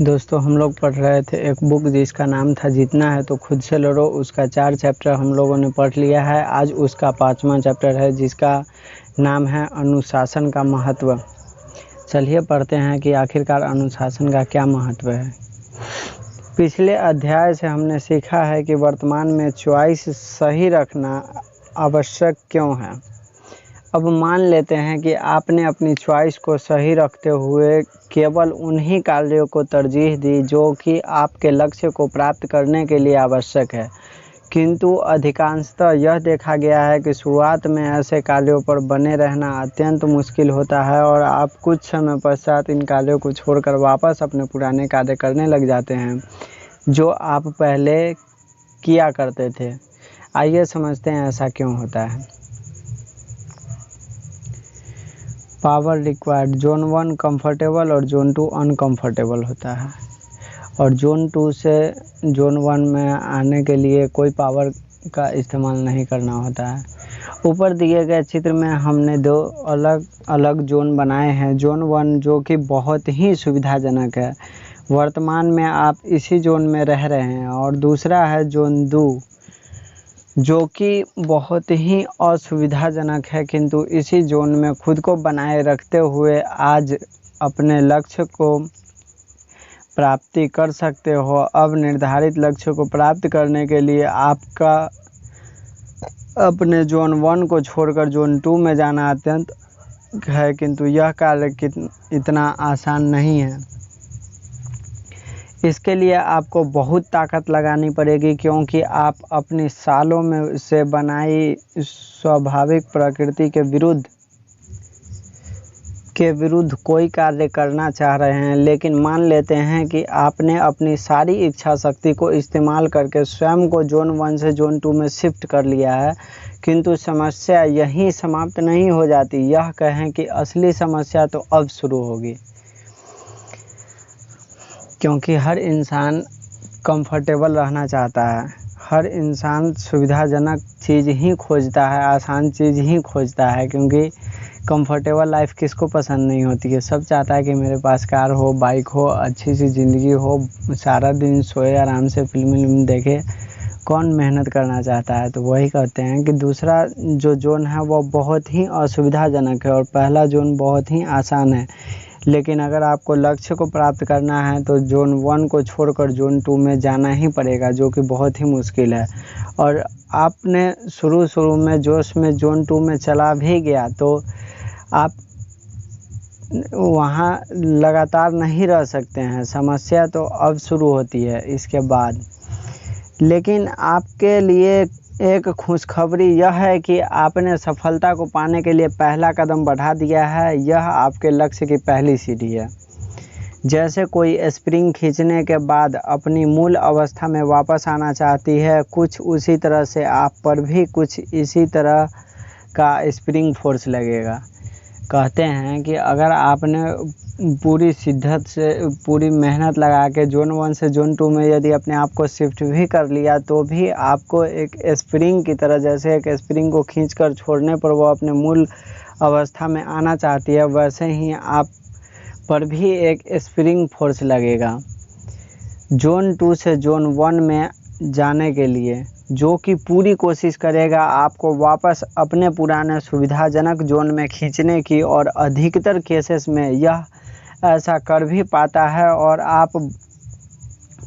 दोस्तों हम लोग पढ़ रहे थे एक बुक जिसका नाम था जीतना है तो खुद से लड़ो। उसका 4 चैप्टर हम लोगों ने पढ़ लिया है। आज उसका 5वां चैप्टर है जिसका नाम है अनुशासन का महत्व। चलिए पढ़ते हैं कि आखिरकार अनुशासन का क्या महत्व है। पिछले अध्याय से हमने सीखा है कि वर्तमान में चॉइस सही रखना आवश्यक क्यों है। अब मान लेते हैं कि आपने अपनी चॉइस को सही रखते हुए केवल उन्हीं कार्यों को तरजीह दी जो कि आपके लक्ष्य को प्राप्त करने के लिए आवश्यक है, किंतु अधिकांशतः यह देखा गया है कि शुरुआत में ऐसे कार्यों पर बने रहना अत्यंत मुश्किल होता है और आप कुछ समय पश्चात इन कार्यों को छोड़कर वापस अपने पुराने कार्य करने लग जाते हैं जो आप पहले किया करते थे। आइए समझते हैं ऐसा क्यों होता है। पावर रिक्वायर्ड जोन 1 कंफर्टेबल और जोन 2 अनकंफर्टेबल होता है और जोन 2 से जोन 1 में आने के लिए कोई पावर का इस्तेमाल नहीं करना होता है। ऊपर दिए गए चित्र में हमने 2 अलग अलग जोन बनाए हैं। जोन 1 जो कि बहुत ही सुविधाजनक है, वर्तमान में आप इसी जोन में रह रहे हैं, और दूसरा है जोन 2 जो कि बहुत ही असुविधाजनक है, किंतु इसी जोन में खुद को बनाए रखते हुए आज अपने लक्ष्य को प्राप्ति कर सकते हो। अब निर्धारित लक्ष्य को प्राप्त करने के लिए आपका अपने जोन 1 को छोड़कर जोन 2 में जाना अत्यंत है, किंतु यह कार्य इतना आसान नहीं है। इसके लिए आपको बहुत ताकत लगानी पड़ेगी, क्योंकि आप अपनी सालों में से बनाई स्वाभाविक प्रकृति के विरुद्ध कोई कार्य करना चाह रहे हैं। लेकिन मान लेते हैं कि आपने अपनी सारी इच्छा शक्ति को इस्तेमाल करके स्वयं को जोन 1 से जोन 2 में शिफ्ट कर लिया है, किंतु समस्या यहीं समाप्त नहीं हो जाती। यह कहें कि असली समस्या तो अब शुरू होगी, क्योंकि हर इंसान कंफर्टेबल रहना चाहता है। हर इंसान सुविधाजनक चीज़ ही खोजता है, आसान चीज़ ही खोजता है, क्योंकि कंफर्टेबल लाइफ किसको पसंद नहीं होती है। सब चाहता है कि मेरे पास कार हो, बाइक हो, अच्छी सी ज़िंदगी हो, सारा दिन सोए आराम से फिल्म देखे। कौन मेहनत करना चाहता है। तो वही कहते हैं कि दूसरा जो जोन है वो बहुत ही असुविधाजनक है और पहला जोन बहुत ही आसान है। लेकिन अगर आपको लक्ष्य को प्राप्त करना है तो जोन 1 को छोड़कर जोन 2 में जाना ही पड़ेगा, जो कि बहुत ही मुश्किल है। और आपने शुरू में जोश में जोन 2 में चला भी गया तो आप वहाँ लगातार नहीं रह सकते हैं। समस्या तो अब शुरू होती है इसके बाद। लेकिन आपके लिए एक खुशखबरी यह है कि आपने सफलता को पाने के लिए पहला कदम बढ़ा दिया है। यह आपके लक्ष्य की पहली सीढ़ी है। जैसे कोई स्प्रिंग खींचने के बाद अपनी मूल अवस्था में वापस आना चाहती है, कुछ उसी तरह से आप पर भी कुछ इसी तरह का स्प्रिंग फोर्स लगेगा। कहते हैं कि अगर आपने पूरी शिद्दत से पूरी मेहनत लगा के जोन 1 से जोन 2 में यदि अपने आप को शिफ्ट भी कर लिया तो भी आपको एक स्प्रिंग की तरह, जैसे एक स्प्रिंग को खींचकर छोड़ने पर वो अपने मूल अवस्था में आना चाहती है, वैसे ही आप पर भी एक स्प्रिंग फोर्स लगेगा जोन 2 से जोन 1 में जाने के लिए, जो कि पूरी कोशिश करेगा आपको वापस अपने पुराने सुविधाजनक जोन में खींचने की। और अधिकतर केसेस में यह ऐसा कर भी पाता है और आप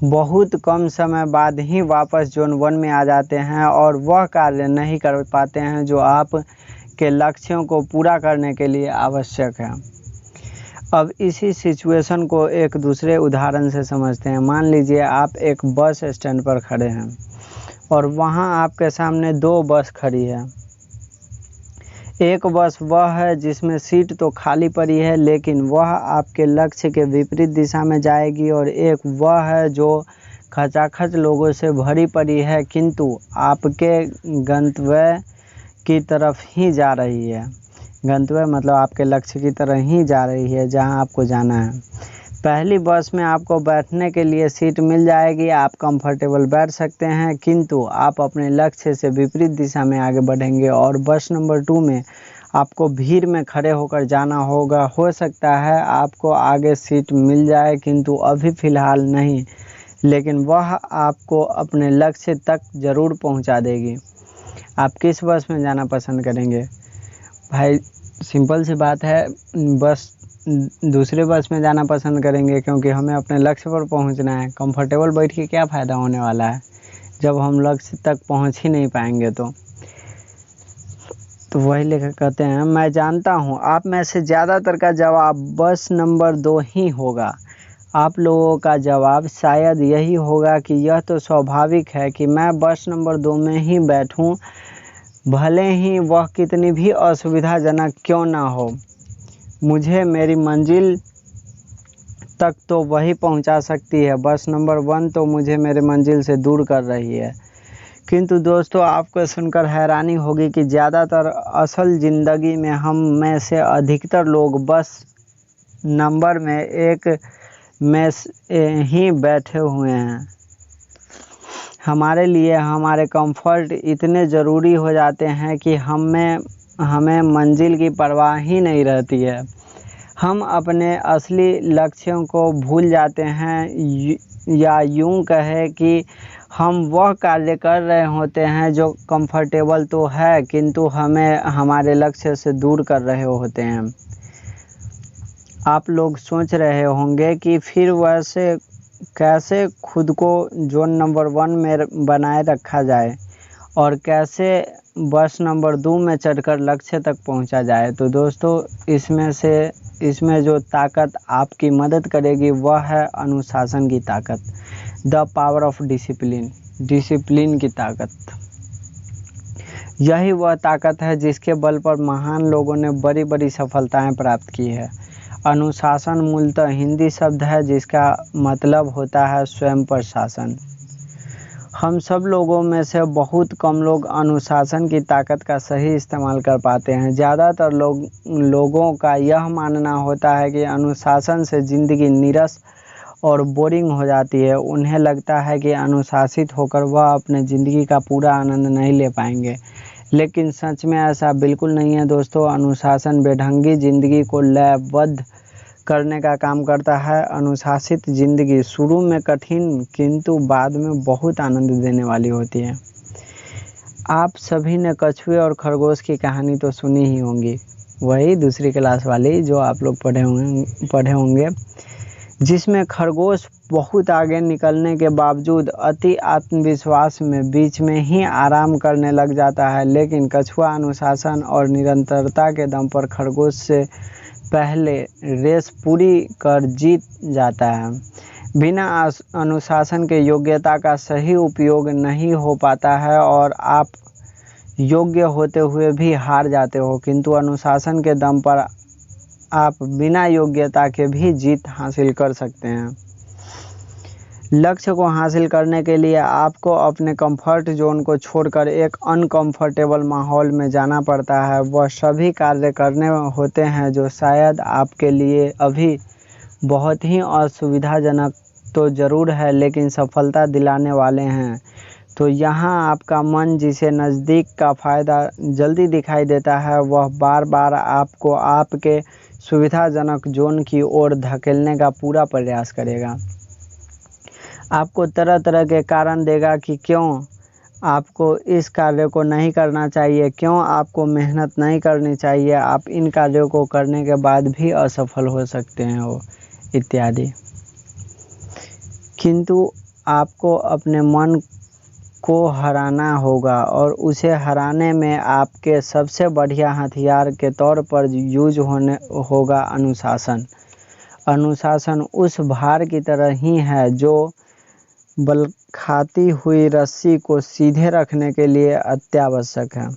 बहुत कम समय बाद ही वापस जोन 1 में आ जाते हैं और वह कार्य नहीं कर पाते हैं जो आप के लक्ष्यों को पूरा करने के लिए आवश्यक है। अब इसी सिचुएशन को एक दूसरे उदाहरण से समझते हैं। मान लीजिए आप एक बस स्टैंड पर खड़े हैं और वहाँ आपके सामने 2 बस खड़ी है। एक बस वह है जिसमें सीट तो खाली पड़ी है, लेकिन वह आपके लक्ष्य के विपरीत दिशा में जाएगी, और एक वह है जो खचाखच लोगों से भरी पड़ी है, किंतु आपके गंतव्य की तरफ ही जा रही है। गंतव्य मतलब आपके लक्ष्य की तरह ही जा रही है जहां आपको जाना है। पहली बस में आपको बैठने के लिए सीट मिल जाएगी, आप कंफर्टेबल बैठ सकते हैं, किंतु आप अपने लक्ष्य से विपरीत दिशा में आगे बढ़ेंगे। और बस नंबर 2 में आपको भीड़ में खड़े होकर जाना होगा। हो सकता है आपको आगे सीट मिल जाए, किंतु अभी फ़िलहाल नहीं, लेकिन वह आपको अपने लक्ष्य तक ज़रूर पहुंचा देगी। आप किस बस में जाना पसंद करेंगे? भाई सिंपल सी बात है, बस दूसरे बस में जाना पसंद करेंगे, क्योंकि हमें अपने लक्ष्य पर पहुंचना है। कंफर्टेबल बैठ के क्या फ़ायदा होने वाला है जब हम लक्ष्य तक पहुंच ही नहीं पाएंगे। तो वही लेखक कहते हैं, मैं जानता हूँ आप में से ज़्यादातर का जवाब बस नंबर 2 ही होगा। आप लोगों का जवाब शायद यही होगा कि यह तो स्वाभाविक है कि मैं बस नंबर 2 में ही बैठूं, भले ही वह कितनी भी असुविधाजनक क्यों ना हो। मुझे मेरी मंजिल तक तो वही पहुंचा सकती है, बस नंबर 1 तो मुझे मेरे मंजिल से दूर कर रही है। किंतु दोस्तों, आपको सुनकर हैरानी होगी कि ज़्यादातर असल ज़िंदगी में हम में से अधिकतर लोग बस नंबर में 1 में ही बैठे हुए हैं। हमारे लिए हमारे कंफर्ट इतने ज़रूरी हो जाते हैं कि हमें मंजिल की परवाह ही नहीं रहती है। हम अपने असली लक्ष्यों को भूल जाते हैं, या यूं कहे कि हम वह कार्य कर रहे होते हैं जो कंफर्टेबल तो है, किंतु हमें हमारे लक्ष्य से दूर कर रहे होते हैं। आप लोग सोच रहे होंगे कि फिर वैसे कैसे खुद को जोन नंबर 1 में बनाए रखा जाए और कैसे बस नंबर 2 में चढ़कर लक्ष्य तक पहुंचा जाए। तो दोस्तों, इसमें जो ताकत आपकी मदद करेगी वह है अनुशासन की ताकत, द पावर ऑफ डिसिप्लिन की ताकत। यही वह ताकत है जिसके बल पर महान लोगों ने बड़ी बड़ी सफलताएं प्राप्त की है। अनुशासन मूलतः हिंदी शब्द है जिसका मतलब होता है स्वयं पर शासन। हम सब लोगों में से बहुत कम लोग अनुशासन की ताकत का सही इस्तेमाल कर पाते हैं। ज़्यादातर लोगों का यह मानना होता है कि अनुशासन से ज़िंदगी नीरस और बोरिंग हो जाती है। उन्हें लगता है कि अनुशासित होकर वह अपने ज़िंदगी का पूरा आनंद नहीं ले पाएंगे, लेकिन सच में ऐसा बिल्कुल नहीं है दोस्तों। अनुशासन बेढंगी ज़िंदगी को लयबद्ध करने का काम करता है। अनुशासित ज़िंदगी शुरू में कठिन किंतु बाद में बहुत आनंद देने वाली होती है। आप सभी ने कछुए और खरगोश की कहानी तो सुनी ही होंगी, वही दूसरी क्लास वाली जो आप लोग पढ़े होंगे, जिसमें खरगोश बहुत आगे निकलने के बावजूद अति आत्मविश्वास में बीच में ही आराम करने लग जाता है, लेकिन कछुआ अनुशासन और निरंतरता के दम पर खरगोश से पहले रेस पूरी कर जीत जाता है। बिना अनुशासन के योग्यता का सही उपयोग नहीं हो पाता है और आप योग्य होते हुए भी हार जाते हो, किंतु अनुशासन के दम पर आप बिना योग्यता के भी जीत हासिल कर सकते हैं। लक्ष्य को हासिल करने के लिए आपको अपने कंफर्ट जोन को छोड़कर एक अनकंफर्टेबल माहौल में जाना पड़ता है। वह सभी कार्य करने होते हैं जो शायद आपके लिए अभी बहुत ही असुविधाजनक तो ज़रूर है, लेकिन सफलता दिलाने वाले हैं। तो यहाँ आपका मन जिसे नज़दीक का फ़ायदा जल्दी दिखाई देता है, वह बार बार आपको आपके सुविधाजनक जोन की ओर धकेलने का पूरा प्रयास करेगा। आपको तरह तरह के कारण देगा कि क्यों आपको इस कार्य को नहीं करना चाहिए, क्यों आपको मेहनत नहीं करनी चाहिए, आप इन कार्यों को करने के बाद भी असफल हो सकते हैं हो इत्यादि। किंतु आपको अपने मन को हराना होगा और उसे हराने में आपके सबसे बढ़िया हथियार के तौर पर यूज होगा अनुशासन। अनुशासन उस भार की तरह ही है जो बल खाती हुई रस्सी को सीधे रखने के लिए अत्यावश्यक है।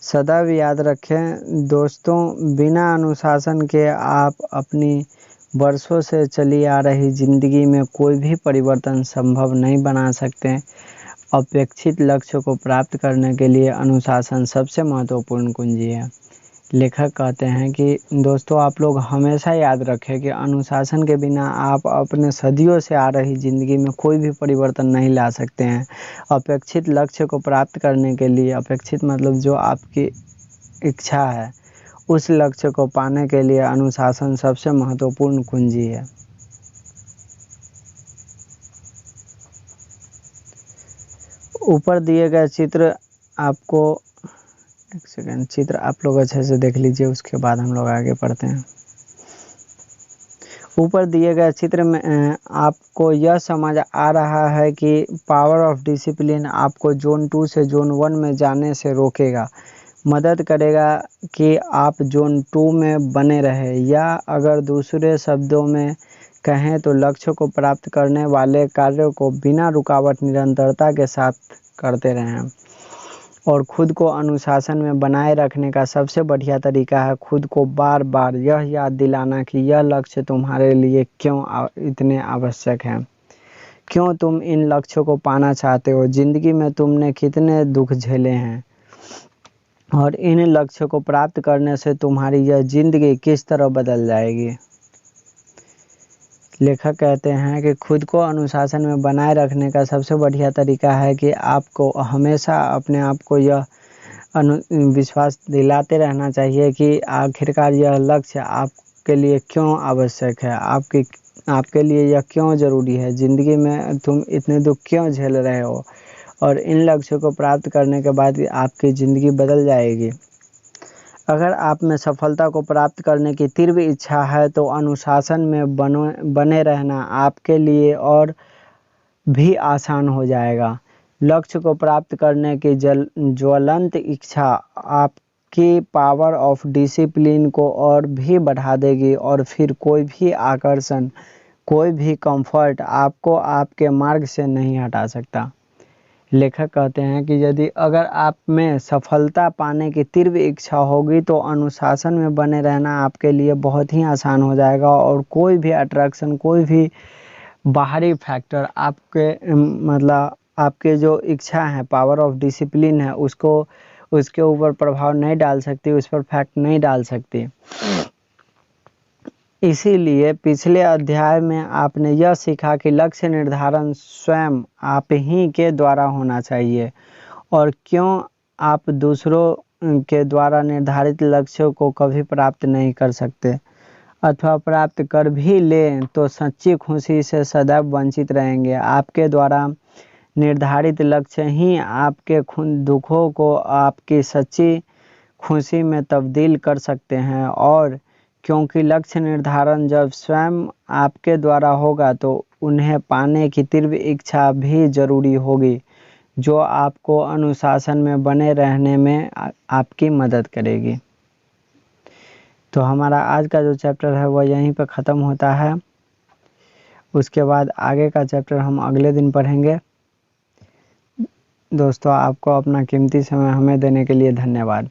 सदैव याद रखें दोस्तों, बिना अनुशासन के आप अपनी वर्षों से चली आ रही ज़िंदगी में कोई भी परिवर्तन संभव नहीं बना सकते। अपेक्षित लक्ष्य को प्राप्त करने के लिए अनुशासन सबसे महत्वपूर्ण कुंजी है। लेखक कहते हैं कि दोस्तों, आप लोग हमेशा याद रखें कि अनुशासन के बिना आप अपने सदियों से आ रही ज़िंदगी में कोई भी परिवर्तन नहीं ला सकते हैं। अपेक्षित लक्ष्य को प्राप्त करने के लिए, अपेक्षित मतलब जो आपकी इच्छा है, उस लक्ष्य को पाने के लिए अनुशासन सबसे महत्वपूर्ण कुंजी है। ऊपर दिए गए चित्र आपको, एक सेकेंड, चित्र आप लोग अच्छे से देख लीजिए, उसके बाद हम लोग आगे पढ़ते हैं। ऊपर दिए गए चित्र में आपको यह समझ आ रहा है कि पावर ऑफ डिसिप्लिन आपको जोन 2 से जोन 1 में जाने से रोकेगा, मदद करेगा कि आप जोन 2 में बने रहें, या अगर दूसरे शब्दों में कहें तो लक्ष्य को प्राप्त करने वाले कार्यों को बिना रुकावट निरंतरता के साथ करते रहें। और खुद को अनुशासन में बनाए रखने का सबसे बढ़िया तरीका है खुद को बार बार यह याद दिलाना कि यह लक्ष्य तुम्हारे लिए क्यों इतने आवश्यक हैं, क्यों तुम इन लक्ष्यों को पाना चाहते हो, ज़िंदगी में तुमने कितने दुख झेले हैं, और इन लक्ष्यों को प्राप्त करने से तुम्हारी यह ज़िंदगी किस तरह बदल जाएगी। लेखक कहते हैं कि खुद को अनुशासन में बनाए रखने का सबसे बढ़िया तरीका है कि आपको हमेशा अपने आप को यह विश्वास दिलाते रहना चाहिए कि आखिरकार यह लक्ष्य आपके लिए क्यों आवश्यक है, आपके लिए यह क्यों ज़रूरी है, ज़िंदगी में तुम इतने दुख क्यों झेल रहे हो, और इन लक्ष्यों को प्राप्त करने के बाद आपकी ज़िंदगी बदल जाएगी। अगर आप में सफलता को प्राप्त करने की तीव्र इच्छा है तो अनुशासन में बने रहना आपके लिए और भी आसान हो जाएगा। लक्ष्य को प्राप्त करने की ज्वलंत इच्छा आपकी पावर ऑफ डिसिप्लिन को और भी बढ़ा देगी, और फिर कोई भी आकर्षण, कोई भी कंफर्ट आपको आपके मार्ग से नहीं हटा सकता। लेखक कहते हैं कि यदि अगर आप में सफलता पाने की तीव्र इच्छा होगी तो अनुशासन में बने रहना आपके लिए बहुत ही आसान हो जाएगा, और कोई भी अट्रैक्शन, कोई भी बाहरी फैक्टर आपके जो इच्छा है, पावर ऑफ डिसिप्लिन है, उसके ऊपर प्रभाव नहीं डाल सकती, उस पर फैक्ट नहीं डाल सकती। इसीलिए पिछले अध्याय में आपने यह सीखा कि लक्ष्य निर्धारण स्वयं आप ही के द्वारा होना चाहिए, और क्यों आप दूसरों के द्वारा निर्धारित लक्ष्यों को कभी प्राप्त नहीं कर सकते, अथवा प्राप्त कर भी लें तो सच्ची खुशी से सदैव वंचित रहेंगे। आपके द्वारा निर्धारित लक्ष्य ही आपके दुखों को आपकी सच्ची खुशी में तब्दील कर सकते हैं, और क्योंकि लक्ष्य निर्धारण जब स्वयं आपके द्वारा होगा तो उन्हें पाने की तीव्र इच्छा भी ज़रूरी होगी, जो आपको अनुशासन में बने रहने में आपकी मदद करेगी। तो हमारा आज का जो चैप्टर है वह यहीं पर ख़त्म होता है। उसके बाद आगे का चैप्टर हम अगले दिन पढ़ेंगे। दोस्तों, आपको अपना कीमती समय हमें देने के लिए धन्यवाद।